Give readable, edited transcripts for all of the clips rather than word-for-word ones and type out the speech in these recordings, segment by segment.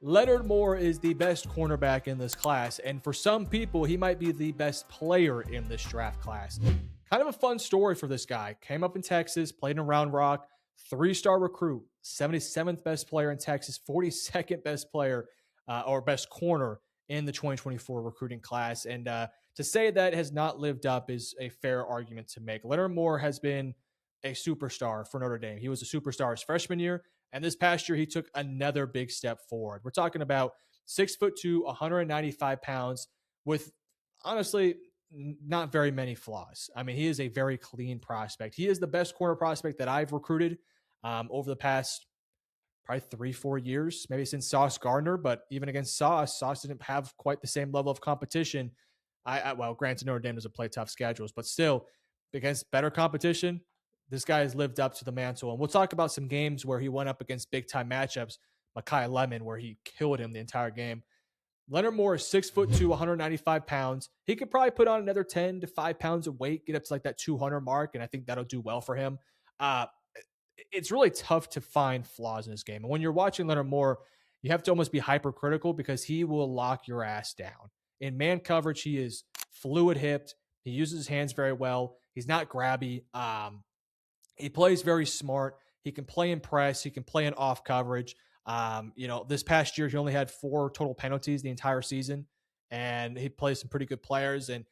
Leonard Moore is the best cornerback in this class, and for some people, he might be the best player in this draft class. Kind of a fun story for this guy. Came up in Texas, played in Round Rock, 3-star recruit, 77th best player in Texas, 42nd best player or best corner in the 2024 recruiting class. And to say that has not lived up is a fair argument to make. Leonard Moore has been a superstar for Notre Dame. He was a superstar his freshman year. And this past year, he took another big step forward. We're talking about 6'2", 195 pounds, with honestly not very many flaws. I mean, he is a very clean prospect. He is the best corner prospect that I've recruited over the past probably 3-4 years, maybe since Sauce Gardner. But even against Sauce didn't have quite the same level of competition. Well, granted, Notre Dame doesn't play tough schedules, but still, against better competition, this guy has lived up to the mantle. And we'll talk about some games where he went up against big time matchups, Mekhi Lemon, where he killed him the entire game. Leonard Moore is 6'2", 195 pounds. He could probably put on another 10 to 5 pounds of weight, get up to like that 200 mark, and I think that'll do well for him. It's really tough to find flaws in his game. And when you're watching Leonard Moore, you have to almost be hypercritical because he will lock your ass down. In man coverage, he is fluid hipped. He uses his hands very well. He's not grabby. He plays very smart. He can play in press. He can play in off coverage. This past year, he only had 4 total penalties the entire season, and he plays some pretty good players. And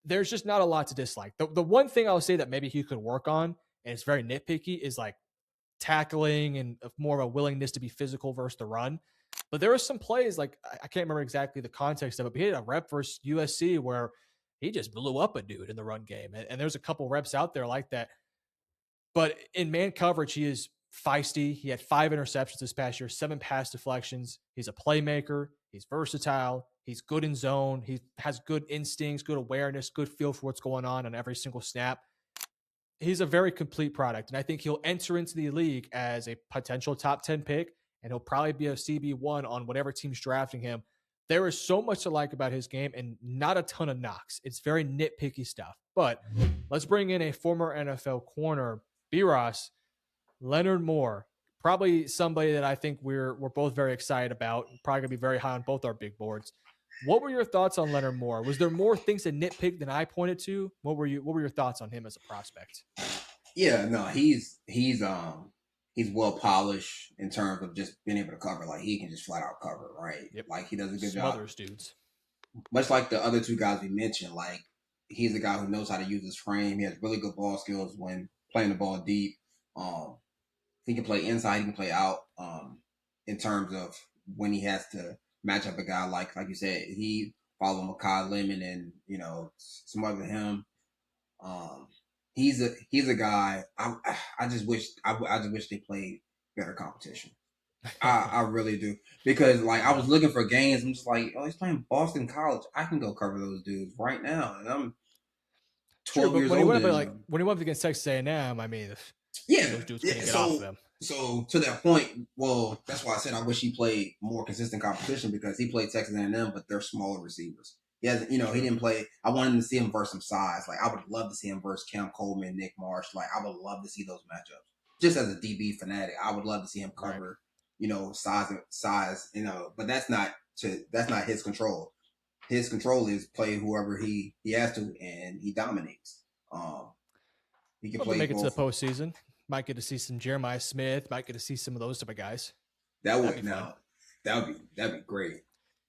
there's just not a lot to dislike. The one thing I'll say that maybe he could work on, and it's very nitpicky, is like tackling and more of a willingness to be physical versus the run. But there were some plays, like I can't remember exactly the context of it, but he had a rep versus USC where he just blew up a dude in the run game. And there's a couple reps out there like that. But in man coverage, he is feisty. He had 5 interceptions this past year, 7 pass deflections. He's a playmaker. He's versatile. He's good in zone. He has good instincts, good awareness, good feel for what's going on every single snap. He's a very complete product. And I think he'll enter into the league as a potential top 10 pick, and he'll probably be a CB1 on whatever team's drafting him. There is so much to like about his game and not a ton of knocks. It's very nitpicky stuff. But let's bring in a former NFL corner, B-Ross, Leonard Moore, probably somebody that I think we're both very excited about. Probably gonna be very high on both our big boards. What were your thoughts on Leonard Moore? Was there more things to nitpick than I pointed to? What were your thoughts on him as a prospect? Yeah, no, he's well polished in terms of just being able to cover. Like he can just flat out cover, right? Yep. Like he does a good job. Smothers dudes. Much like the other 2 guys we mentioned, like he's a guy who knows how to use his frame. He has really good ball skills when playing the ball deep. He can play inside, he can play out. In terms of when he has to match up a guy like you said, he followed Mekhi Lemon and some other him. Um, he's a guy. I just wish they played better competition. I really do, because like I was looking for games. I'm just like, oh, he's playing Boston College. I can go cover those dudes right now, and I'm True, 12 but years older than them. when he went up against Texas A&M, I mean, Yeah, those dudes yeah. couldn't get off of him. So to that point, well, that's why I said I wish he played more consistent competition, because he played Texas A&M, but they're smaller receivers. He hasn't, he didn't play. I wanted to see him versus some size. Like I would love to see him versus Cam Coleman, Nick Marsh. Like I would love to see those matchups. Just as a DB fanatic, I would love to see him cover, size. But that's not his control. His control is play whoever he has to, and he dominates. He can Love to play make it to the both. postseason. Might get to see some Jeremiah Smith. Might get to see some of those type of guys. That That'd would be fun. now. That'd be great.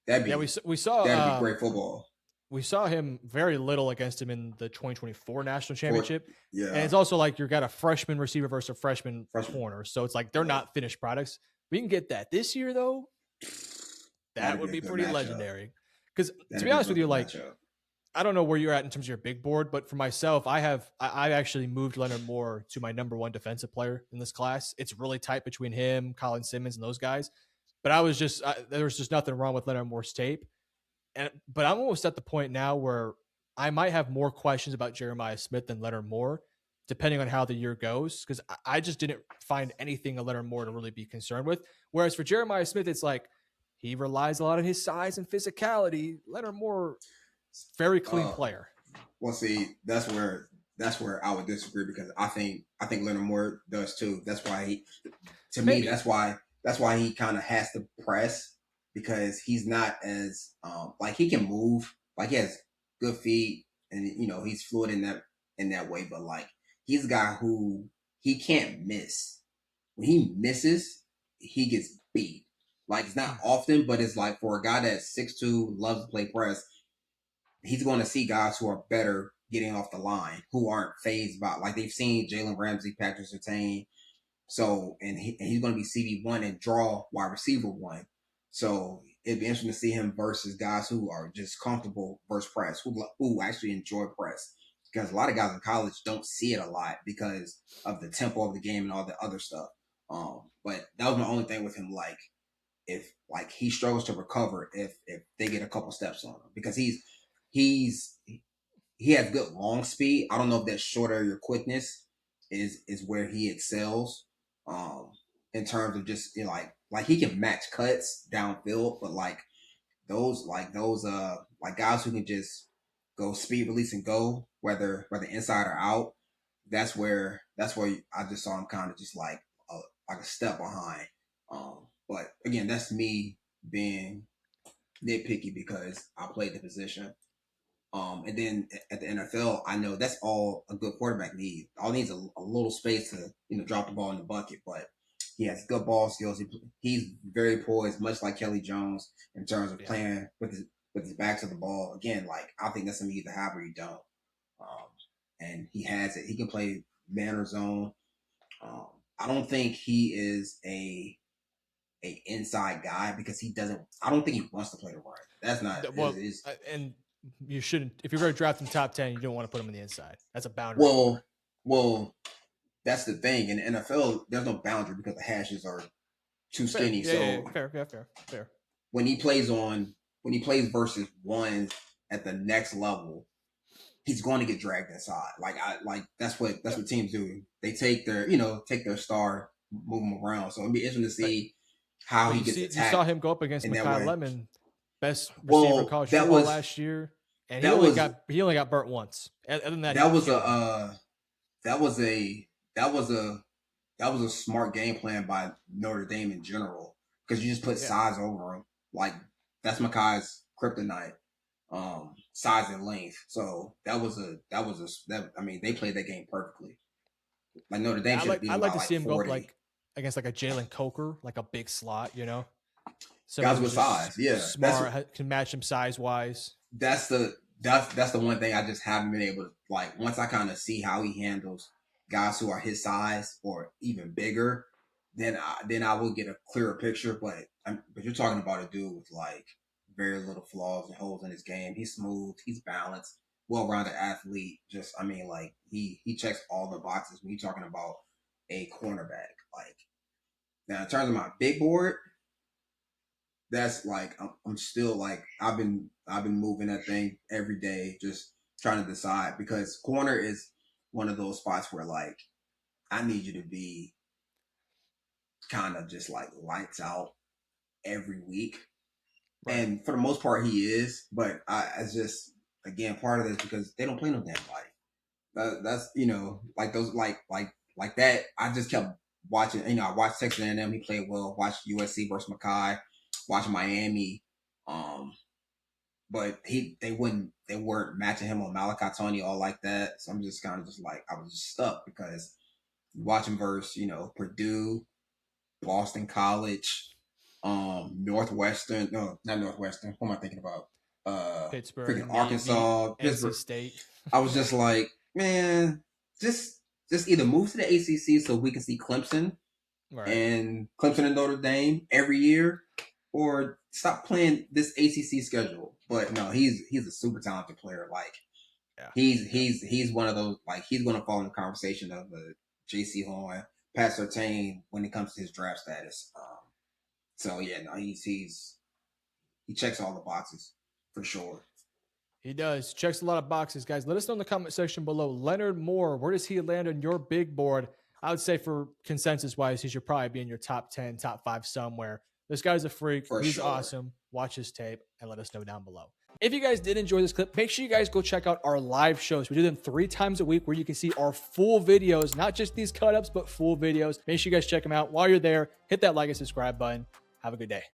That'd be Yeah, we saw that'd be great football. we saw him very little against him in the 2024 national championship. Yeah, And it's also like you've got a freshman receiver versus a freshman Freshman. corner. So it's like they're not finished products. We can get that this year though. That That'd would be be a good pretty matchup. legendary. Because to That'd be be a honest with good you, like matchup. I don't know where you're at in terms of your big board, but for myself, I actually moved Leonard Moore to my number 1 defensive player in this class. It's really tight between him, Colin Simmons, and those guys. But there was just nothing wrong with Leonard Moore's tape. But I'm almost at the point now where I might have more questions about Jeremiah Smith than Leonard Moore, depending on how the year goes, because I just didn't find anything of Leonard Moore to really be concerned with. Whereas for Jeremiah Smith, it's like he relies a lot on his size and physicality. Leonard Moore, very clean player. Well, see, that's where I would disagree, because I think Leonard Moore does too. That's why he, to me, Maybe. that's why he kind of has to press because he's not as like he can move, like he has good feet, and he's fluid in that way. But like he's a guy who he can't miss. When he misses, he gets beat. Like it's not often, but it's like for a guy that's 6'2", loves to play press, he's going to see guys who are better getting off the line, who aren't phased by, like they've seen Jalen Ramsey, Patrick Surtain. So, and he's going to be CB1 and draw wide receiver one. So it'd be interesting to see him versus guys who are just comfortable versus press, who actually enjoy press. Because a lot of guys in college don't see it a lot because of the tempo of the game and all the other stuff. But that was my only thing with him. Like, if like he struggles to recover if they get a couple steps on him, because he has good long speed. I don't know if that short area quickness is where he excels. In terms of just like he can match cuts downfield, but like those guys who can just go speed, release, and go, whether inside or out. That's where I just saw him kind of just like a step behind. But again, that's me being nitpicky because I played the position. And then at the NFL, I know that's all a good quarterback needs. All needs a little space to drop the ball in the bucket, but he has good ball skills. He's very poised, much like Kelly Jones, in terms of playing with his back to the ball. Again, like I think that's something you either have or you don't. And he has it. He can play man or zone. I don't think he is a inside guy because he doesn't. I don't think he wants to play the run. That's not. And you shouldn't. If you're going to draft him top 10, you don't want to put him on the inside. That's a boundary. Well, that's the thing. In the NFL, there's no boundary because the hashes are too skinny. Fair. When he plays versus ones at the next level, he's going to get dragged inside. Like that's what teams do. They take their star, move him around. So it'd be interesting to see how he gets attacked. You saw him go up against Mekhi Lemon, best receiver in college football last year, and he only got burnt once. Other than that, that was a smart game plan by Notre Dame in general, because you just put size over him. Like that's Mekhi's kryptonite, size and length. So they played that game perfectly. Like Notre Dame should I'd like to see him 40. Go up against a Jalen Coker, like a big slot, So guys with size, smart, can match him size wise. That's the one thing I just haven't been able to like. Once I kind of see how he handles guys who are his size or even bigger, then I will get a clearer picture. But you're talking about a dude with like very little flaws and holes in his game. He's smooth, he's balanced, well-rounded athlete. He checks all the boxes when you're talking about a cornerback. Like now, in terms of my big board, that's like I'm still like I've been moving that thing every day, just trying to decide, because corner is one of those spots where like I need you to be kind of just like lights out every week. Right. And for the most part he is, but I just, again, part of this because they don't play no damn body. That's like those like that. I just kept watching. I watched Texas A&M. He played well. Watched USC versus Mekhi. Watched Miami. But they weren't matching him on Malachi Tony all like that. So I'm just kind of just like I was just stuck because you watch him versus Purdue, Boston College, Northwestern. No, not Northwestern. What am I thinking about? Pittsburgh, freaking Arkansas, Pittsburgh State. I was just like, man, just either move to the ACC so we can see Clemson and Notre Dame every year, or stop playing this ACC schedule. But no, he's a super talented player. Like he's one of those, like he's going to fall in the conversation of J.C. Horn, Pat Surtain when it comes to his draft status. So yeah, no, he checks all the boxes for sure. He does. Checks a lot of boxes, guys. Let us know in the comment section below. Leonard Moore, where does he land on your big board? I would say for consensus-wise, he should probably be in your top 10, top 5 somewhere. This guy's a freak. He's awesome. Watch his tape and let us know down below. If you guys did enjoy this clip, make sure you guys go check out our live shows. We do them 3 times a week where you can see our full videos, not just these cut-ups, but full videos. Make sure you guys check them out. While you're there, hit that like and subscribe button. Have a good day.